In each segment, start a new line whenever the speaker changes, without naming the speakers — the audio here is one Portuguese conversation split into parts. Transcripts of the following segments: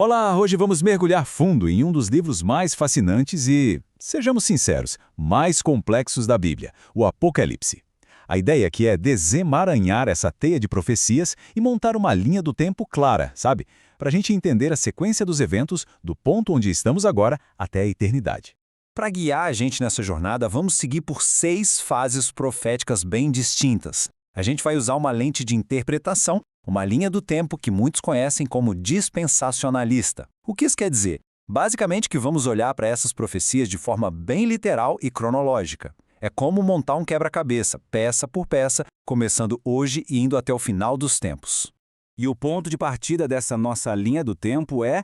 Olá, hoje vamos mergulhar fundo em um dos livros mais fascinantes e, sejamos sinceros, mais complexos da Bíblia, o Apocalipse. A ideia aqui é desemaranhar essa teia de profecias e montar uma linha do tempo clara, sabe? Para a gente entender a sequência dos eventos do ponto onde estamos agora até a eternidade.
Para guiar a gente nessa jornada, vamos seguir por 6 fases proféticas bem distintas. A gente vai usar uma lente de interpretação, uma linha do tempo que muitos conhecem como dispensacionalista. O que isso quer dizer? Basicamente que vamos olhar para essas profecias de forma bem literal e cronológica. É como montar um quebra-cabeça, peça por peça, começando hoje e indo até o final dos tempos.
E o ponto de partida dessa nossa linha do tempo é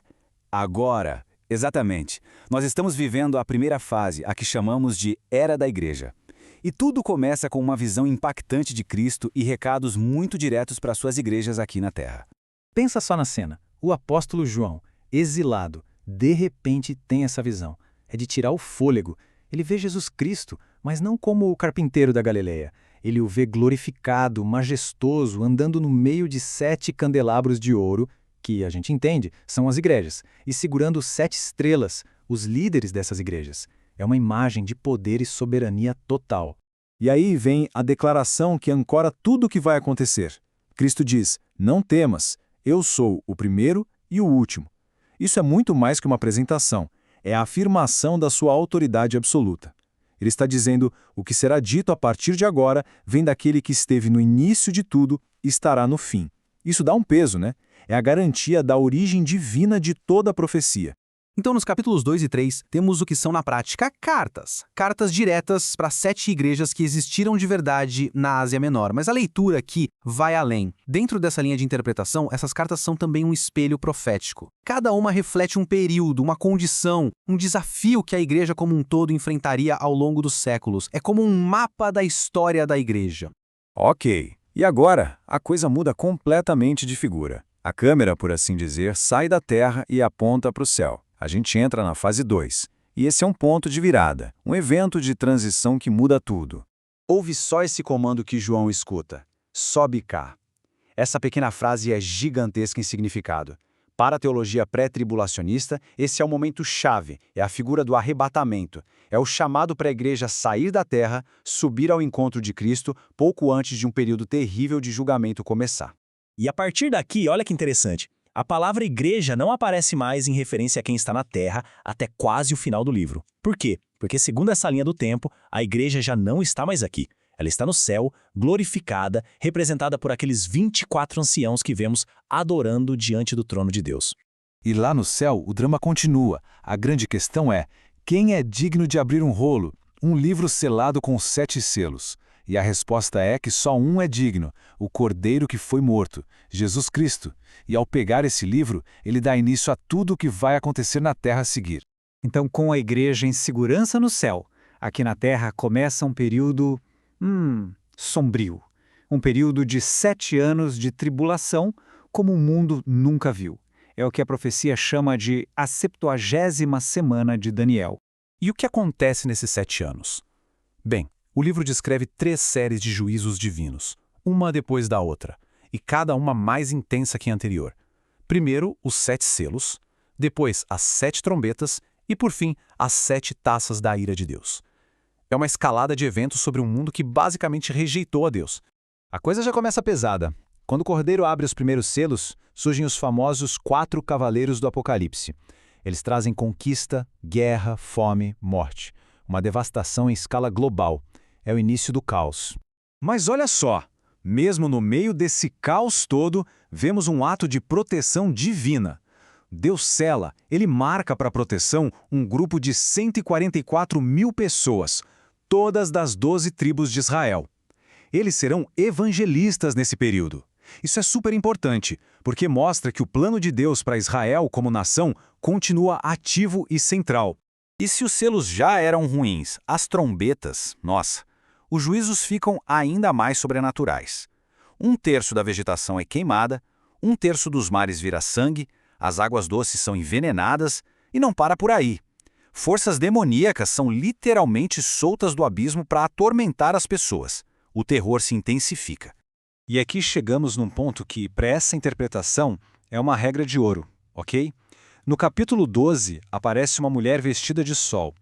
agora. Exatamente. Nós estamos vivendo a primeira fase, a que chamamos de Era da Igreja. E tudo começa com uma visão impactante de Cristo e recados muito diretos para suas igrejas aqui na Terra.
Pensa só na cena. O apóstolo João, exilado, de repente tem essa visão. É de tirar o fôlego. Ele vê Jesus Cristo, mas não como o carpinteiro da Galileia. Ele o vê glorificado, majestoso, andando no meio de 7 candelabros de ouro, que a gente entende, são as igrejas, e segurando 7 estrelas, os líderes dessas igrejas. É uma imagem de poder e soberania total.
E aí vem a declaração que ancora tudo o que vai acontecer. Cristo diz, não temas, eu sou o primeiro e o último. Isso é muito mais que uma apresentação, é a afirmação da sua autoridade absoluta. Ele está dizendo, o que será dito a partir de agora vem daquele que esteve no início de tudo e estará no fim. Isso dá um peso, né? É a garantia da origem divina de toda a profecia.
Então, nos capítulos 2 e 3, temos o que são, na prática, cartas. Cartas diretas para 7 igrejas que existiram de verdade na Ásia Menor. Mas a leitura aqui vai além. Dentro dessa linha de interpretação, essas cartas são também um espelho profético. Cada uma reflete um período, uma condição, um desafio que a igreja como um todo enfrentaria ao longo dos séculos. É como um mapa da história da igreja.
Ok, e agora a coisa muda completamente de figura. A câmera, por assim dizer, sai da terra e aponta para o céu. A gente entra na fase 2, e esse é um ponto de virada, um evento de transição que muda tudo.
Ouve só esse comando que João escuta. Sobe cá. Essa pequena frase é gigantesca em significado. Para a teologia pré-tribulacionista, esse é o momento chave, é a figura do arrebatamento. É o chamado para a igreja sair da terra, subir ao encontro de Cristo, pouco antes de um período terrível de julgamento começar.
E a partir daqui, olha que interessante, a palavra igreja não aparece mais em referência a quem está na terra até quase o final do livro. Por quê? Porque segundo essa linha do tempo, a igreja já não está mais aqui. Ela está no céu, glorificada, representada por aqueles 24 anciãos que vemos adorando diante do trono de Deus.
E lá no céu, o drama continua. A grande questão é, quem é digno de abrir um rolo, um livro selado com 7 selos? E a resposta é que só um é digno, o Cordeiro que foi morto, Jesus Cristo. E ao pegar esse livro, ele dá início a tudo o que vai acontecer na terra a seguir.
Então, com a igreja em segurança no céu, aqui na terra começa um período sombrio. Um período de 7 anos de tribulação, como o mundo nunca viu. É o que a profecia chama de a 70ª semana de Daniel.
E o que acontece nesses 7 anos? Bem, o livro descreve 3 séries de juízos divinos, uma depois da outra, e cada uma mais intensa que a anterior. Primeiro, os 7 selos, depois as 7 trombetas e, por fim, as 7 taças da ira de Deus. É uma escalada de eventos sobre um mundo que basicamente rejeitou a Deus. A coisa já começa pesada. Quando o Cordeiro abre os primeiros selos, surgem os famosos 4 cavaleiros do Apocalipse. Eles trazem conquista, guerra, fome, morte. Uma devastação em escala global. É o início do caos. Mas olha só, mesmo no meio desse caos todo, vemos um ato de proteção divina. Deus sela, ele marca para a proteção um grupo de 144 mil pessoas, todas das 12 tribos de Israel. Eles serão evangelistas nesse período. Isso é super importante, porque mostra que o plano de Deus para Israel como nação continua ativo e central.
E se os selos já eram ruins, as trombetas, nossa, os juízos ficam ainda mais sobrenaturais. 1/3 da vegetação é queimada, 1/3 dos mares vira sangue, as águas doces são envenenadas e não para por aí. Forças demoníacas são literalmente soltas do abismo para atormentar as pessoas. O terror se intensifica.
E aqui chegamos num ponto que, para essa interpretação, é uma regra de ouro, ok?
No capítulo 12, aparece uma mulher vestida de sol.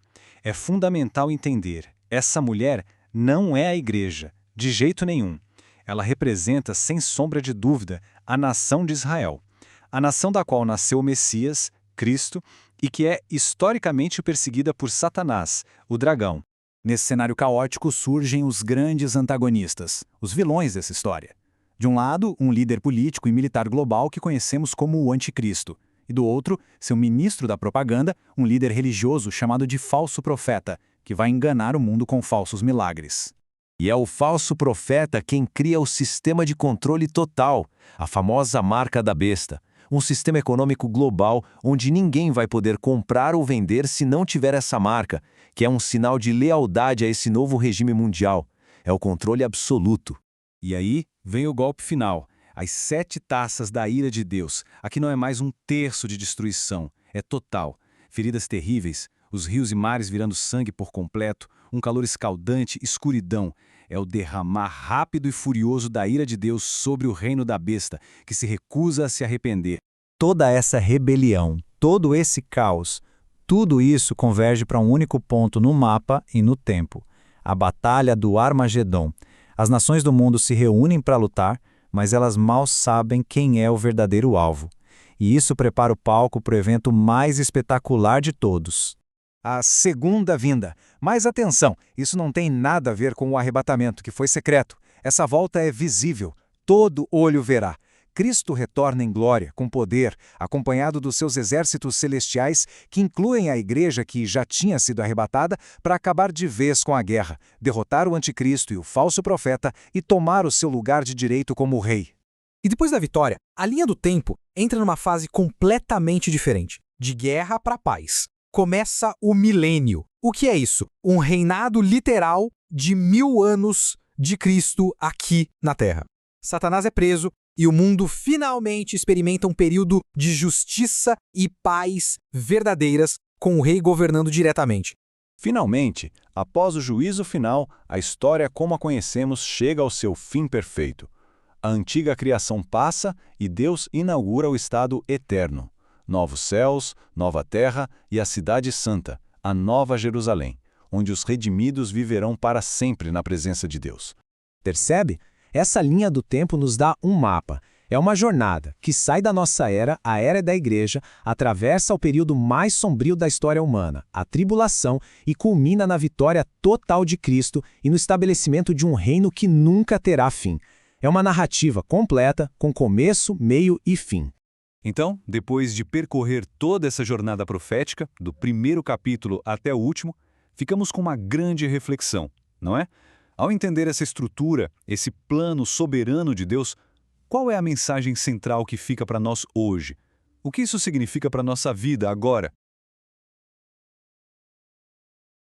É fundamental entender, essa mulher não é a igreja, de jeito nenhum. Ela representa, sem sombra de dúvida, a nação de Israel. A nação da qual nasceu o Messias, Cristo, e que é historicamente perseguida por Satanás, o dragão.
Nesse cenário caótico surgem os grandes antagonistas, os vilões dessa história. De um lado, um líder político e militar global que conhecemos como o Anticristo. E do outro, seu ministro da propaganda, um líder religioso chamado de falso profeta, que vai enganar o mundo com falsos milagres.
E é o falso profeta quem cria o sistema de controle total, a famosa marca da besta. Um sistema econômico global onde ninguém vai poder comprar ou vender se não tiver essa marca, que é um sinal de lealdade a esse novo regime mundial. É o controle absoluto.
E aí vem o golpe final, as 7 taças da ira de Deus. Aqui não é mais um terço de destruição, é total. Feridas terríveis, os rios e mares virando sangue por completo, um calor escaldante, escuridão. É o derramar rápido e furioso da ira de Deus sobre o reino da besta, que se recusa a se arrepender.
Toda essa rebelião, todo esse caos, tudo isso converge para um único ponto no mapa e no tempo: a Batalha do Armagedon. As nações do mundo se reúnem para lutar, mas elas mal sabem quem é o verdadeiro alvo. E isso prepara o palco para o evento mais espetacular de todos.
A segunda vinda. Mas atenção, isso não tem nada a ver com o arrebatamento, que foi secreto. Essa volta é visível, todo olho verá. Cristo retorna em glória, com poder, acompanhado dos seus exércitos celestiais, que incluem a igreja que já tinha sido arrebatada, para acabar de vez com a guerra, derrotar o anticristo e o falso profeta e tomar o seu lugar de direito como rei.
E depois da vitória, a linha do tempo entra numa fase completamente diferente, de guerra para paz. Começa o milênio. O que é isso? Um reinado literal de 1000 anos de Cristo aqui na Terra. Satanás é preso e o mundo finalmente experimenta um período de justiça e paz verdadeiras, com o rei governando diretamente.
Finalmente, após o juízo final, a história como a conhecemos chega ao seu fim perfeito. A antiga criação passa e Deus inaugura o estado eterno. Novos céus, nova terra e a cidade santa, a Nova Jerusalém, onde os redimidos viverão para sempre na presença de Deus.
Percebe? Essa linha do tempo nos dá um mapa. É uma jornada que sai da nossa era, a era da igreja, atravessa o período mais sombrio da história humana, a tribulação, e culmina na vitória total de Cristo e no estabelecimento de um reino que nunca terá fim. É uma narrativa completa, com começo, meio e fim.
Então, depois de percorrer toda essa jornada profética, do primeiro capítulo até o último, ficamos com uma grande reflexão, não é? Ao entender essa estrutura, esse plano soberano de Deus, qual é a mensagem central que fica para nós hoje? O que isso significa para a nossa vida agora?